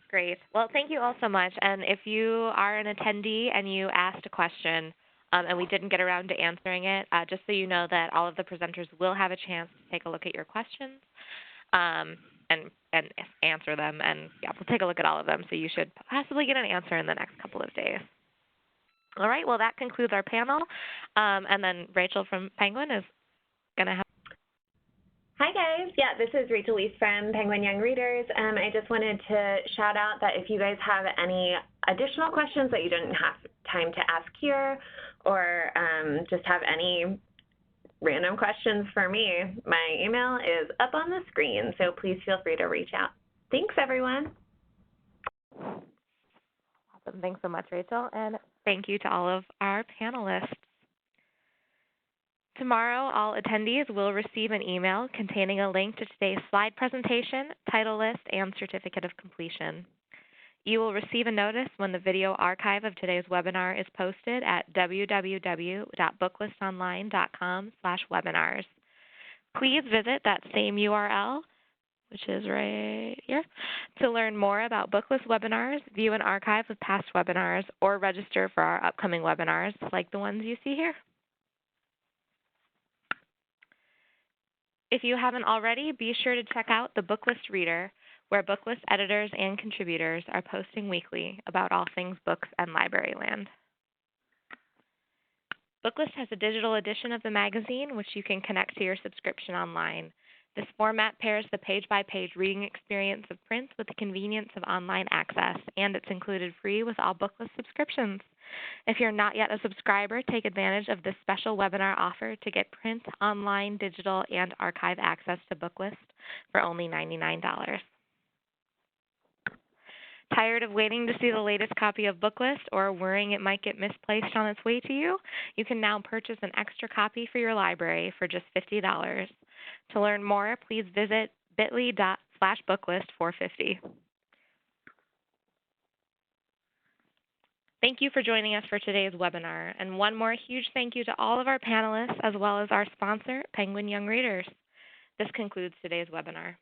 Great. Well, thank you all so much. And if you are an attendee and you asked a question and we didn't get around to answering it, just so you know that all of the presenters will have a chance to take a look at your questions and answer them. And yeah, we'll take a look at all of them. So you should possibly get an answer in the next couple of days. All right. Well, that concludes our panel. And then Rachel from Penguin is going to have. Hi guys, yeah, this is Rachel Elise from Penguin Young Readers. I just wanted to shout out that if you guys have any additional questions that you didn't have time to ask here, or just have any random questions for me, my email is up on the screen, so please feel free to reach out. Thanks everyone. Awesome, thanks so much Rachel, and thank you to all of our panelists. Tomorrow, all attendees will receive an email containing a link to today's slide presentation, title list, and certificate of completion. You will receive a notice when the video archive of today's webinar is posted at www.booklistonline.com/webinars. Please visit that same URL, which is right here, to learn more about Booklist webinars, view an archive of past webinars, or register for our upcoming webinars like the ones you see here. If you haven't already, be sure to check out the Booklist Reader, where Booklist editors and contributors are posting weekly about all things books and library land. Booklist has a digital edition of the magazine, which you can connect to your subscription online. This format pairs the page-by-page reading experience of print with the convenience of online access, and it's included free with all Booklist subscriptions. If you're not yet a subscriber, take advantage of this special webinar offer to get print, online, digital, and archive access to Booklist for only $99. Tired of waiting to see the latest copy of Booklist or worrying it might get misplaced on its way to you? You can now purchase an extra copy for your library for just $50. To learn more, please visit bit.ly/booklist450. Thank you for joining us for today's webinar. And one more huge thank you to all of our panelists as well as our sponsor, Penguin Young Readers. This concludes today's webinar.